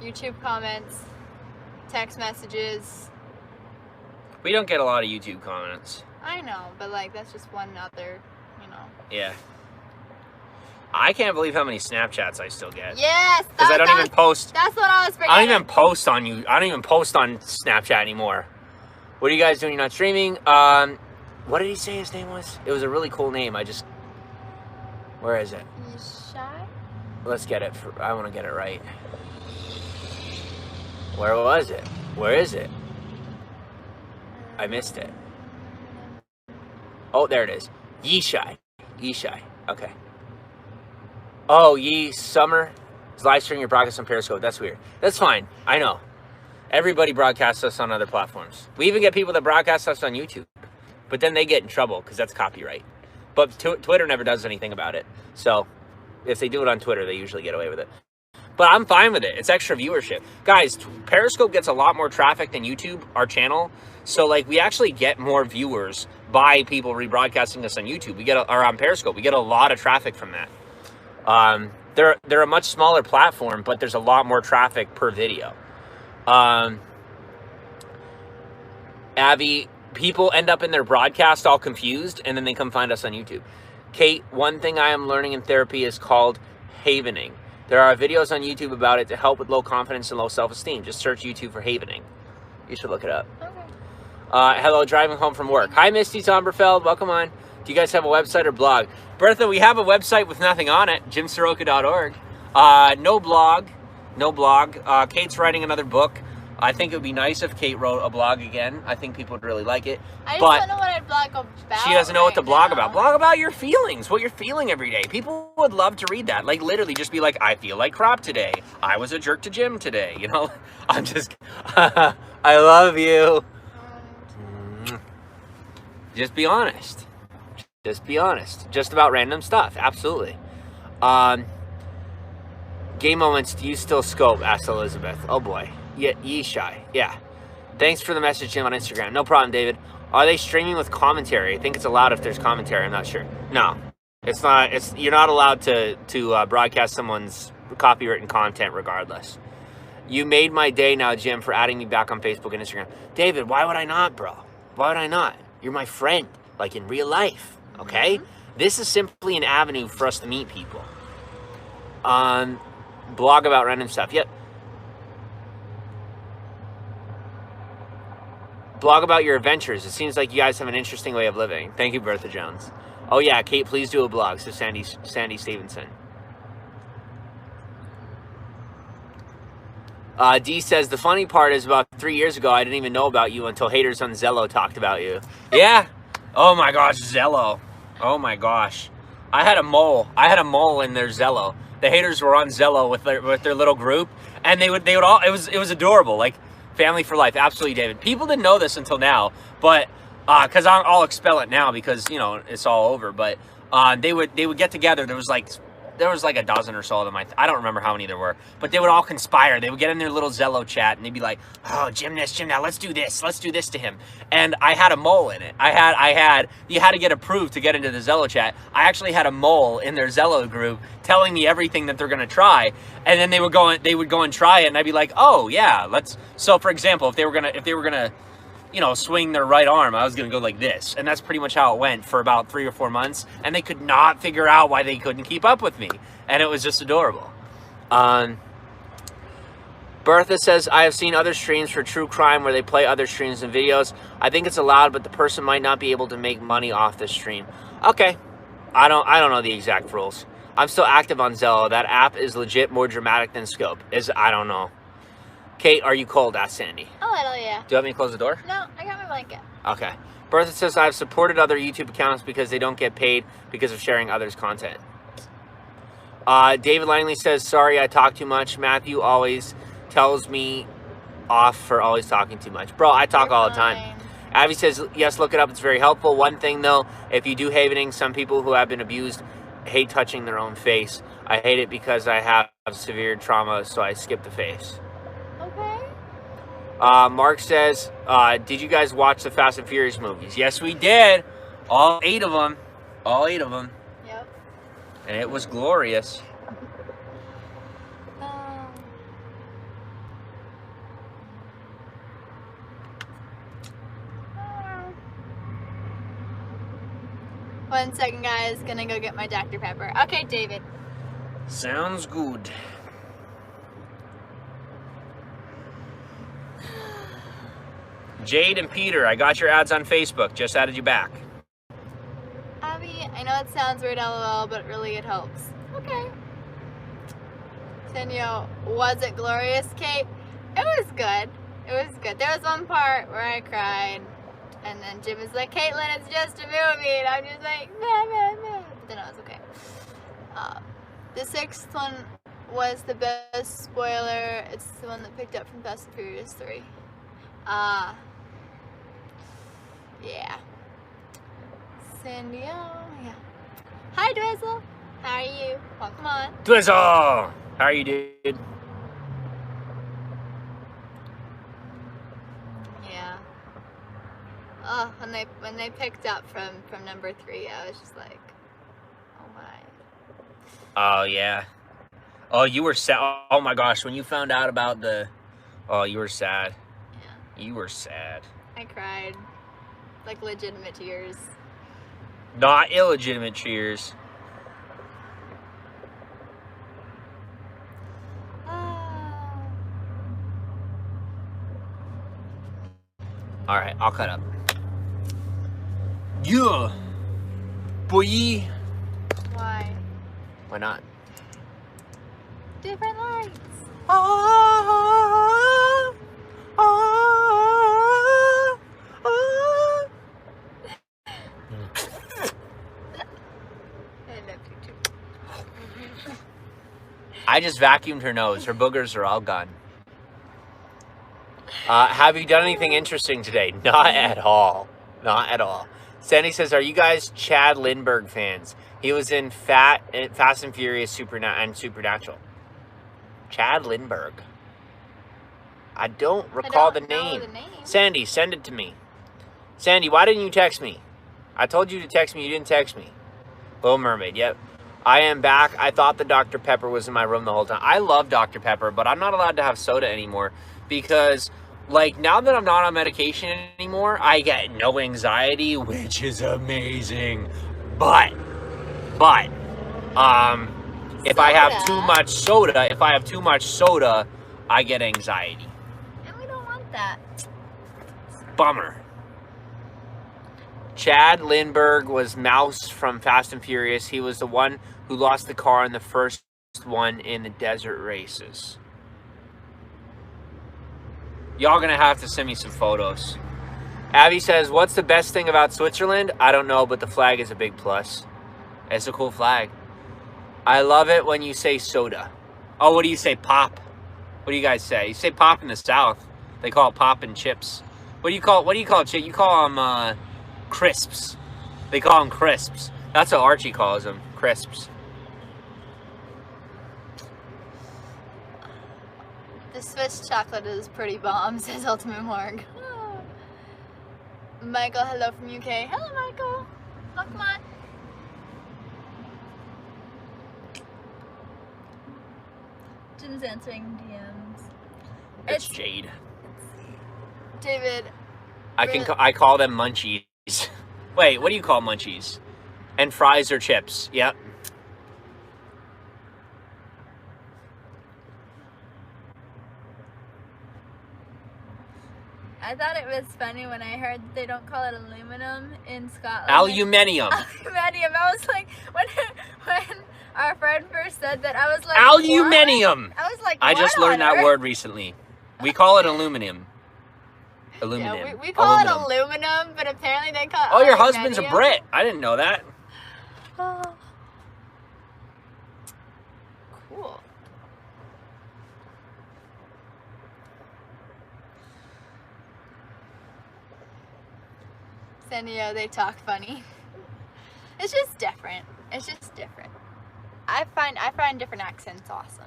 YouTube comments, text messages. We don't get a lot of YouTube comments. I know, but like that's just one other, you know. Yeah. I can't believe how many Snapchats I still get. Yes, because I don't even post. That's what I was forgetting. I don't even post on you. I don't even post on Snapchat anymore. What are you guys doing? You're not streaming. What did he say his name was? It was a really cool name. Where is it? Yishai? Let's get it. I want to get it right. Where was it? Where is it? I missed it. Oh, there it is. Yishai. Okay. Oh, Summer is live streaming your broadcast on Periscope. That's weird. That's fine. I know. Everybody broadcasts us on other platforms. We even get people that broadcast us on YouTube. But then they get in trouble because that's copyright. But Twitter never does anything about it. So if they do it on Twitter, they usually get away with it. But I'm fine with it. It's extra viewership. Guys, Periscope gets a lot more traffic than YouTube, our channel. So like we actually get more viewers by people rebroadcasting us on YouTube. Or on Periscope. We get a lot of traffic from that. They're a much smaller platform, but there's a lot more traffic per video. Abby, people end up in their broadcast all confused, and then they come find us on YouTube. Kate, one thing I am learning in therapy is called havening. There are videos on YouTube about it to help with low confidence and low self-esteem. Just search YouTube for havening. You should look it up. Okay. Hello, driving home from work. Hi, Misty Somberfeld. Welcome on. Do you guys have a website or blog? Bertha, we have a website with nothing on it, jimsoroka.org. No blog. Kate's writing another book. I think it would be nice if Kate wrote a blog again. I think people would really like it. I just don't know what I'd blog about. She doesn't know what to blog about. Blog about your feelings, what you're feeling every day. People would love to read that. Like literally just be like, I feel like crap today. I was a jerk to Jim today. You know, I'm just, I love you. Just be honest. Just be honest. Just about random stuff. Absolutely. Game moments, do you still scope? Asked Elizabeth. Oh boy. Yeah, Yishai. Yeah. Thanks for the message, Jim, on Instagram. No problem, David. Are they streaming with commentary? I think it's allowed if there's commentary. I'm not sure. No. It's not. You're not allowed to broadcast someone's copywritten content regardless. You made my day now, Jim, for adding me back on Facebook and Instagram. David, why would I not, bro? Why would I not? You're my friend, like in real life, okay? This is simply an avenue for us to meet people. Blog about random stuff. Yep. Blog about your adventures. It seems like you guys have an interesting way of living. Thank you, Bertha Jones. Oh yeah, Kate, please do a blog. So Sandy Stevenson. D says, the funny part is about 3 years ago, I didn't even know about you until haters on Zello talked about you. Yeah. Oh my gosh, Zello. Oh my gosh. I had a mole in their Zello. The haters were on Zello with their little group, and they would all, it was adorable. Like, family for life. Absolutely, David. People didn't know this until now, but because I'll expel it now because, you know, it's all over. But they would get together. There was like a dozen or so of them. I don't remember how many there were, but they would all conspire. They would get in their little Zello chat and they'd be like, oh, Jim this, Jim that, let's do this to him. And I had a mole in it. You had to get approved to get into the Zello chat. I actually had a mole in their Zello group telling me everything that they're going to try. And then they would go and try it. And I'd be like, oh yeah, so for example, if they were going to, you know, swing their right arm, I was going to go like this. And that's pretty much how it went for about 3 or 4 months. And they could not figure out why they couldn't keep up with me. And it was just adorable. Bertha says, I have seen other streams for true crime where they play other streams and videos. I think it's allowed, but the person might not be able to make money off the stream. Okay. I don't know the exact rules. I'm still active on Zello. That app is legit more dramatic than Scope. I don't know. Kate, are you cold? Asked Sandy. A little, yeah. Do you want me to close the door? No, I got my blanket. Okay. Bertha says, I've supported other YouTube accounts because they don't get paid because of sharing others' content. David Langley says, sorry, I talk too much. Matthew always tells me off for always talking too much. Bro, I talk all the time. Abby says, yes, look it up. It's very helpful. One thing, though, if you do hating, some people who have been abused hate touching their own face. I hate it because I have severe trauma, so I skip the face. Okay. Mark says, did you guys watch the Fast and Furious movies? Yes, we did. All 8 of them. All 8 of them. Yep. And it was glorious. One second, guys. Gonna go get my Dr. Pepper. Okay, David. Sounds good. Jade and Peter, I got your ads on Facebook. Just added you back. Abby, I know it sounds weird, LOL, but really it helps. Okay. Tenyo, was it glorious, Kate? It was good. It was good. There was one part where I cried, and then Jim was like, Caitlin, it's just a movie, and I'm just like, nah, nah, nah. But then I was okay. The 6th one was the best spoiler. It's the one that picked up from Fast and Furious 3. Yeah. Sandy, yeah. Hi, Drizzle. How are you? Welcome on. Drizzle! How are you, dude? Yeah. Oh, when they picked up from number 3, I was just like, oh my. Oh, yeah. Oh, you were sad. Oh, my gosh. When you found out about the... Oh, you were sad. Yeah. You were sad. I cried. Like legitimate tears. Not illegitimate tears. Alright, I'll cut up. Yeah! Boy! Why? Why not? Different lights. I just vacuumed her nose. Her boogers are all gone. Have you done anything interesting today? Not at all. Not at all. Sandy says, are you guys Chad Lindbergh fans? He was in Fast and Furious and Supernatural. Chad Lindbergh. I don't recall the name. Sandy, send it to me. Sandy, why didn't you text me? I told you to text me. You didn't text me. Little Mermaid, yep. I am back. I thought the Dr. Pepper was in my room the whole time. I love Dr. Pepper, but I'm not allowed to have soda anymore because, like, now that I'm not on medication anymore, I get no anxiety, which is amazing. But, if I have too much soda, I get anxiety. And we don't want that. Bummer. Chad Lindbergh was Mouse from Fast and Furious. He was the one who lost the car in the first one in the desert races. Y'all gonna have to send me some photos. Abby says, what's the best thing about Switzerland? I don't know, but the flag is a big plus. It's a cool flag. I love it when you say soda. Oh, what do you say? Pop. What do you guys say? You say pop in the South. They call it pop and chips. What do you call chip? You call them crisps. They call them crisps. That's what Archie calls them, crisps. The Swiss chocolate is pretty bomb, says Ultimate Morg. Michael, hello from UK. Hello, Michael. Welcome on. Jim's answering DMs. It's Jade. David. I call them munchies. Wait, what do you call munchies? And fries or chips? Yep. I thought it was funny when I heard they don't call it aluminum in Scotland. Aluminium. Aluminium. I was like, when our friend first said that, I was like, aluminium. What? I was like, I just learned that word recently. We call it aluminum. Aluminum. Yeah, we call it aluminum, but apparently they call it Oh, your husband's a Brit. I didn't know that. Oh. Cool. San Diego, they talk funny. It's just different. It's just different. I find different accents awesome.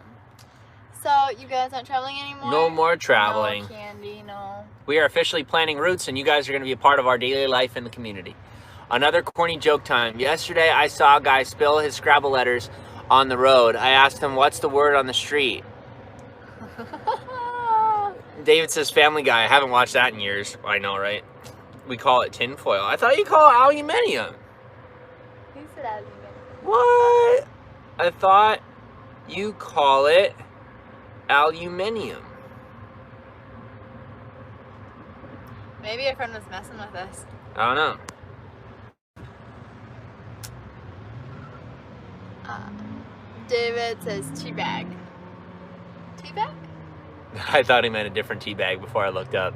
So, you guys aren't traveling anymore? No more traveling. No candy, no. We are officially planning routes, and you guys are going to be a part of our daily life in the community. Another corny joke time. Yesterday, I saw a guy spill his Scrabble letters on the road. I asked him, what's the word on the street? David says Family Guy. I haven't watched that in years. I know, right? We call it tinfoil. I thought you call it aluminium. Who said aluminium? What? I thought you call it aluminium. Maybe a friend was messing with us. I don't know. David says teabag. Teabag? I thought he meant a different tea bag before I looked up.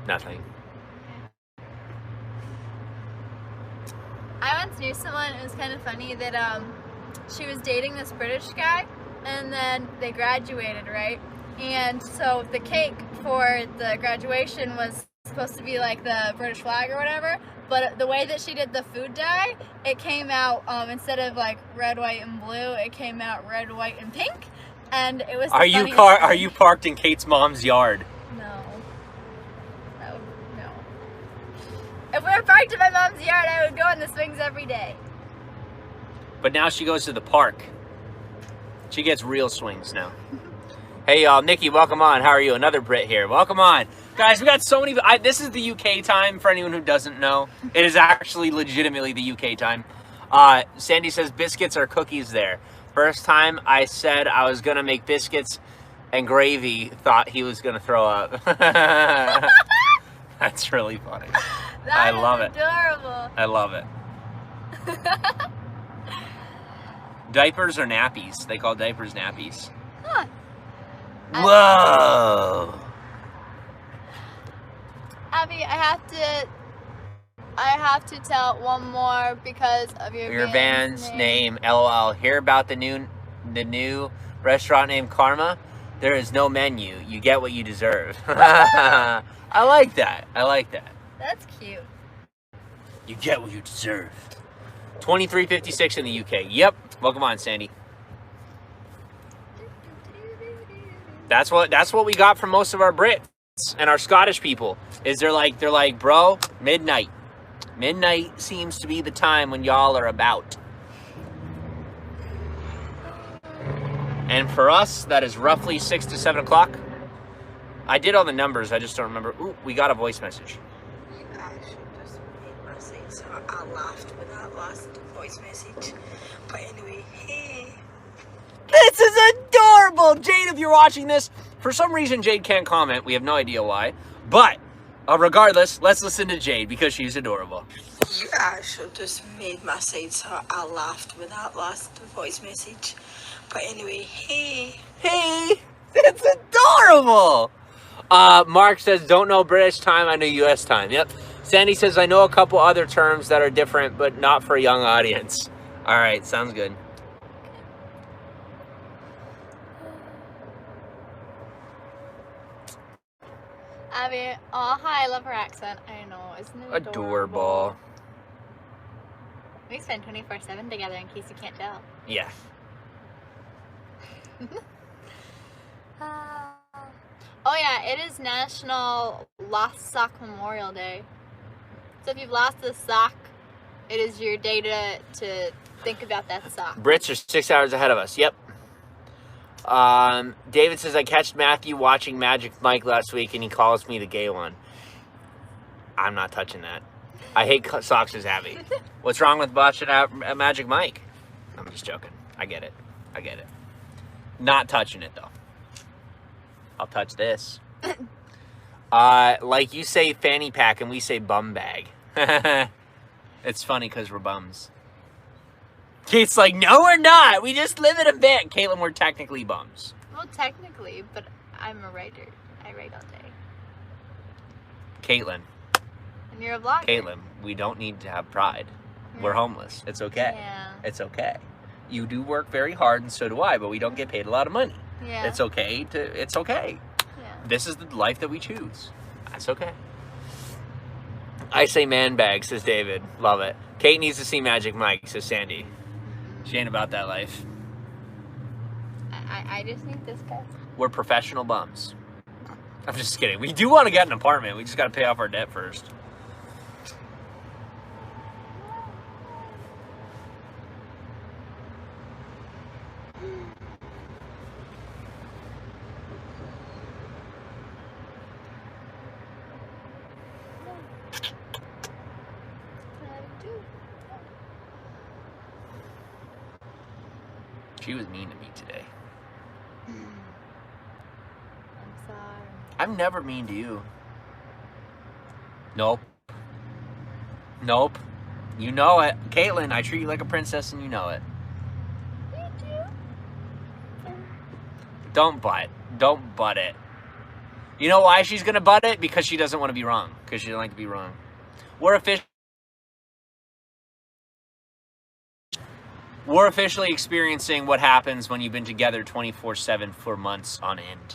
Nothing. I once knew someone, it was kind of funny, that she was dating this British guy, and then they graduated, right? And so the cake for the graduation was supposed to be like the British flag or whatever, but the way that she did the food dye, it came out, instead of like red, white, and blue, it came out red, white, and pink, and it was Are you parked in Kate's mom's yard? No. If we were parked in my mom's yard, I would go on the swings every day. But now she goes to the park. She gets real swings now. Hey y'all, Nikki, welcome on. How are you? Another Brit here. Welcome on. Guys, we got so many... this is the UK time for anyone who doesn't know. It is actually legitimately the UK time. Sandy says biscuits or cookies there. First time I said I was going to make biscuits and gravy, thought he was going to throw up. That's really funny. I love it. Adorable. I love it. Diapers or nappies? They call diapers nappies. Huh. Whoa. Abby, I have to tell one more because of your band's name. LOL. Hear about the new restaurant named Karma? There is no menu. You get what you deserve. I like that. I like that. That's cute. You get what you deserve. 2356 in the UK. Yep. Welcome on, Sandy. That's what we got from most of our Brits and our Scottish people. Is they're like, bro, midnight. Midnight seems to be the time when y'all are about. And for us, that is roughly 6 to 7 o'clock. I did all the numbers, I just don't remember. Ooh, we got a voice message. I should just made my message, so I laughed when I lost the voice message. But anyway, hey. This is adorable! Jade, if you're watching this, for some reason Jade can't comment. We have no idea why. But, regardless, let's listen to Jade because she's adorable. You actually just made my message, so I laughed when I lost the voice message. But anyway, hey. Hey! It's adorable! Mark says, don't know British time, I know US time. Yep. Sandy says, I know a couple other terms that are different, but not for a young audience. All right, sounds good. Abby, oh hi, I love her accent. I know, isn't it Adorable. We spend 24/7 together in case you can't tell. Yeah. Oh yeah, it is National Lost Sock Memorial Day. So if you've lost a sock, it is your day to think about that sock. Brits are 6 hours ahead of us. Yep. David says, I catched Matthew watching Magic Mike last week and he calls me the gay one. I'm not touching that. I hate socks as Abby. What's wrong with watching Magic Mike? I'm just joking. I get it. I get it. Not touching it though. I'll touch this. Like you say fanny pack and we say bum bag. It's funny because we're bums. Kate's like, no, we're not. We just live in a van. Caitlin, we're technically bums. Well, technically, but I'm a writer. I write all day. Caitlin. And you're a vlogger. Caitlin, we don't need to have pride. We're homeless. It's okay. Yeah. It's okay. You do work very hard, and so do I, but we don't get paid a lot of money. Yeah. It's okay. It's okay. Yeah. This is the life that we choose. That's okay. I say man bag, says David. Love it. Kate needs to see Magic Mike, says Sandy. She ain't about that life. I just need this guy. We're professional bums. I'm just kidding. We do want to get an apartment. We just got to pay off our debt first. She was mean to me today. I'm sorry. I'm never mean to you. Nope. Nope. You know it. Caitlin, I treat you like a princess and you know it. Don't butt. Don't butt it. You know why she's gonna butt it? Because she doesn't want to be wrong. Because she doesn't like to be wrong. We're officially experiencing what happens when you've been together 24/7 for months on end.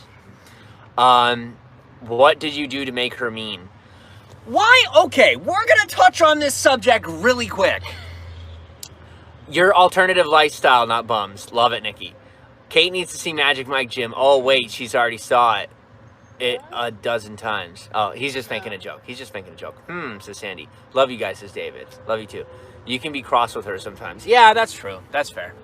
What did you do to make her mean? Why? Okay, we're gonna touch on this subject really quick. Your alternative lifestyle, not bums. Love it, Nikki. Kate needs to see Magic Mike Jim. Oh, wait, she's already saw it. A dozen times. Oh, he's just making a joke. He's just making a joke. Says Sandy. Love you guys, says David. Love you too. You can be cross with her sometimes. Yeah, that's true. That's fair.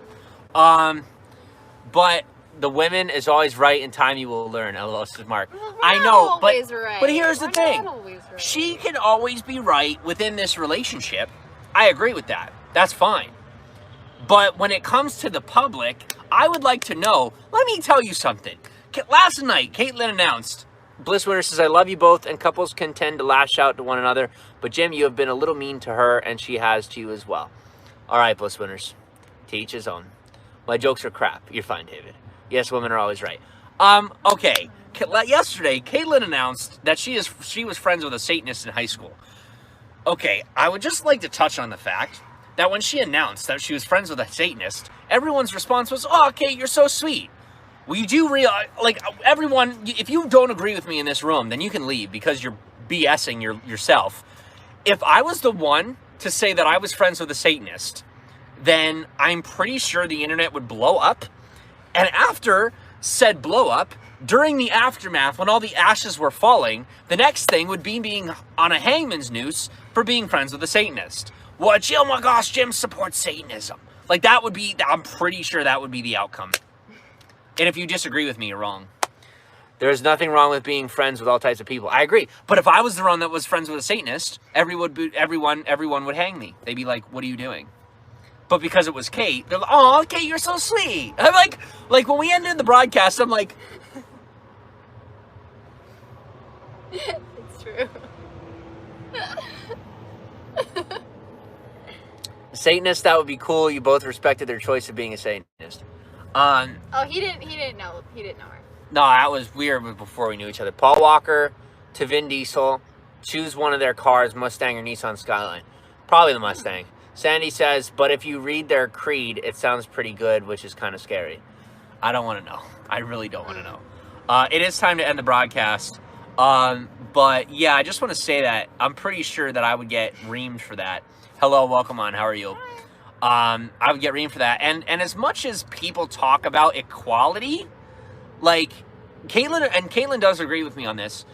But the women is always right in time you will learn. LOL, says Mark. Well, I know, but right. but here's the We're thing. not always right. She can always be right within this relationship. I agree with that. That's fine. But when it comes to the public, I would like to know, let me tell you something. Last night, Caitlin announced, Bliss Winner says, I love you both, and couples can tend to lash out to one another, but Jim, you have been a little mean to her, and she has to you as well. All right, Bliss Winners, to each his own. My jokes are crap. You're fine, David. Yes, women are always right. Okay. Yesterday, Caitlin announced that she was friends with a Satanist in high school. Okay, I would just like to touch on the fact that when she announced that she was friends with a Satanist, everyone's response was, oh, Kate, you're so sweet. Well, you do realize, like, everyone, if you don't agree with me in this room, then you can leave because you're BSing yourself. If I was the one to say that I was friends with a Satanist, then I'm pretty sure the internet would blow up. And after said blow up, during the aftermath, when all the ashes were falling, the next thing would be being on a hangman's noose for being friends with a Satanist. What? Oh my gosh, Jim supports Satanism. Like, that would be, I'm pretty sure that would be the outcome. And if you disagree with me, you're wrong. There's nothing wrong with being friends with all types of people. I agree. But if I was the one that was friends with a Satanist, everyone would hang me. They'd be like, what are you doing? But because it was Kate, they're like, oh, Kate, you're so sweet. I'm like when we ended the broadcast, I'm like... It's true. Satanist, that would be cool. You both respected their choice of being a Satanist. Oh, he didn't know her. No, that was weird before we knew each other. Paul Walker to Vin Diesel. Choose one of their cars, Mustang or Nissan Skyline. Probably the Mustang. Sandy says, but if you read their creed, it sounds pretty good, which is kind of scary. I don't want to know. I really don't want to know. It is time to end the broadcast. But yeah, I just want to say that I'm pretty sure that I would get reamed for that. Hello, welcome on. How are you? I would get reamed for that. And as much as people talk about equality, like Caitlin does agree with me on this.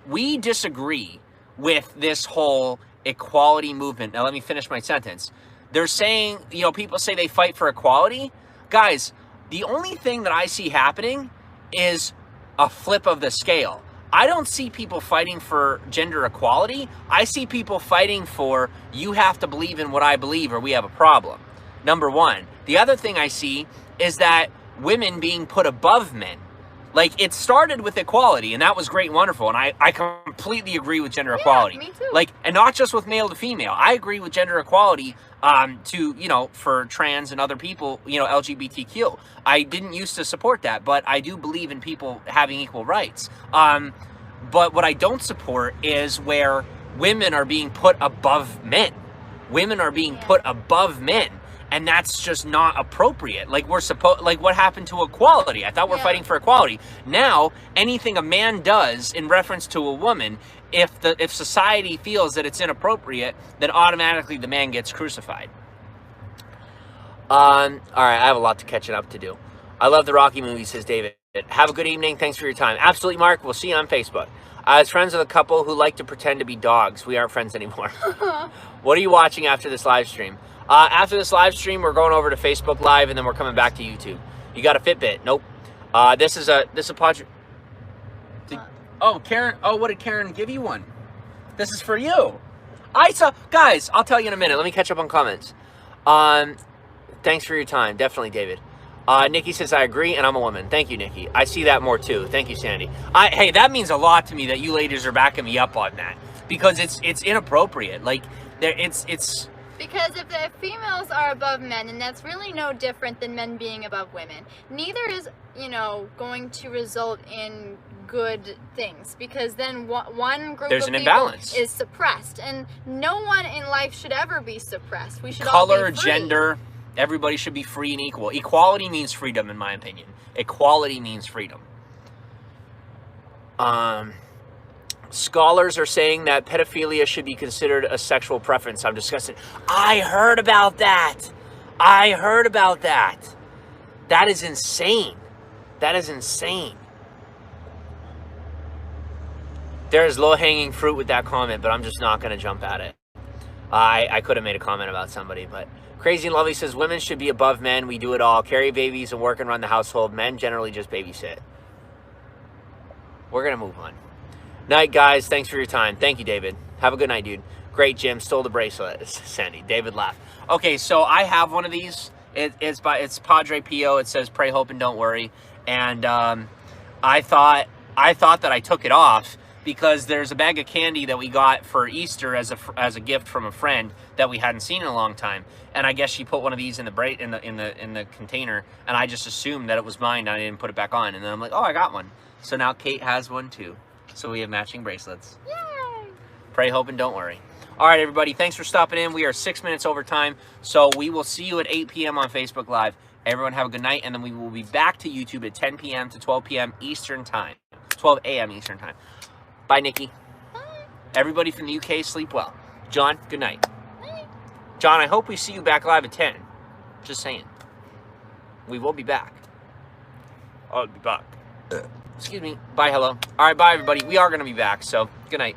We disagree with this whole equality movement. Now let me finish my sentence. They're saying, you know, people say they fight for equality. Guys, the only thing that I see happening is a flip of the scale. I don't see people fighting for gender equality. I see people fighting for, you have to believe in what I believe or we have a problem. Number one. The other thing I see is that women being put above men. Like, it started with equality, and that was great and wonderful, and I completely agree with gender equality. Me too. Like, and not just with male to female. I agree with gender equality to, you know, for trans and other people, you know, LGBTQ. I didn't used to support that, but I do believe in people having equal rights. But what I don't support is where women are being put above men. Women are being put above men. And that's just not appropriate. Like, we're supposed, like, what happened to equality? I thought we're fighting for equality. Now, anything a man does in reference to a woman, if society feels that it's inappropriate, then automatically the man gets crucified. All right, I have a lot to catch up to do. I love the Rocky movie, says David. Have a good evening. Thanks for your time. Absolutely, Mark. We'll see you on Facebook. I was friends with a couple who like to pretend to be dogs. We aren't friends anymore. What are you watching after this live stream? After this live stream, we're going over to Facebook Live, and then we're coming back to YouTube. You got a Fitbit? Nope. This is a Podge. Oh, Karen. Oh, what did Karen give you one? This is for you. Guys, I'll tell you in a minute. Let me catch up on comments. Thanks for your time. Definitely, David. Nikki says, I agree, and I'm a woman. Thank you, Nikki. I see that more, too. Thank you, Sandy. Hey, that means a lot to me that you ladies are backing me up on that. Because it's inappropriate. Like, it's... Because if the females are above men, and that's really no different than men being above women, neither is, you know, going to result in good things. Because then one group of people is suppressed, and no one in life should ever be suppressed. We should all be free. Gender, everybody should be free and equal. Equality means freedom, in my opinion. Equality means freedom. Scholars are saying that pedophilia should be considered a sexual preference. I'm discussing. I heard about that. I heard about that. That is insane. That is insane. There's low-hanging fruit with that comment, but I'm just not going to jump at it. I could have made a comment about somebody, but Crazy and Lovely says, women should be above men. We do it all. Carry babies and work and run the household. Men generally just babysit. We're going to move on. Night, guys. Thanks for your time. Thank you, David. Have a good night, dude. Great, Jim. Stole the bracelet. Sandy. David laughed. Okay, so I have one of these. It's Padre Pio. It says, pray, hope, and don't worry. And I thought that I took it off because there's a bag of candy that we got for Easter as a gift from a friend that we hadn't seen in a long time. And I guess she put one of these in the container, and I just assumed that it was mine, and I didn't put it back on. And then I'm like, oh, I got one. So now Kate has one too. So we have matching bracelets. Yay! Pray, hope, and don't worry. All right, everybody. Thanks for stopping in. We are 6 minutes over time. So we will see you at 8 p.m. on Facebook Live. Everyone have a good night. And then we will be back to YouTube at 10 p.m. to 12 p.m. Eastern Time. 12 a.m. Eastern Time. Bye, Nikki. Bye. Everybody from the UK, sleep well. John, good night. Bye. John, I hope we see you back live at 10. Just saying. We will be back. I'll be back. Excuse me. Bye, hello. All right, bye, everybody. We are going to be back, so good night.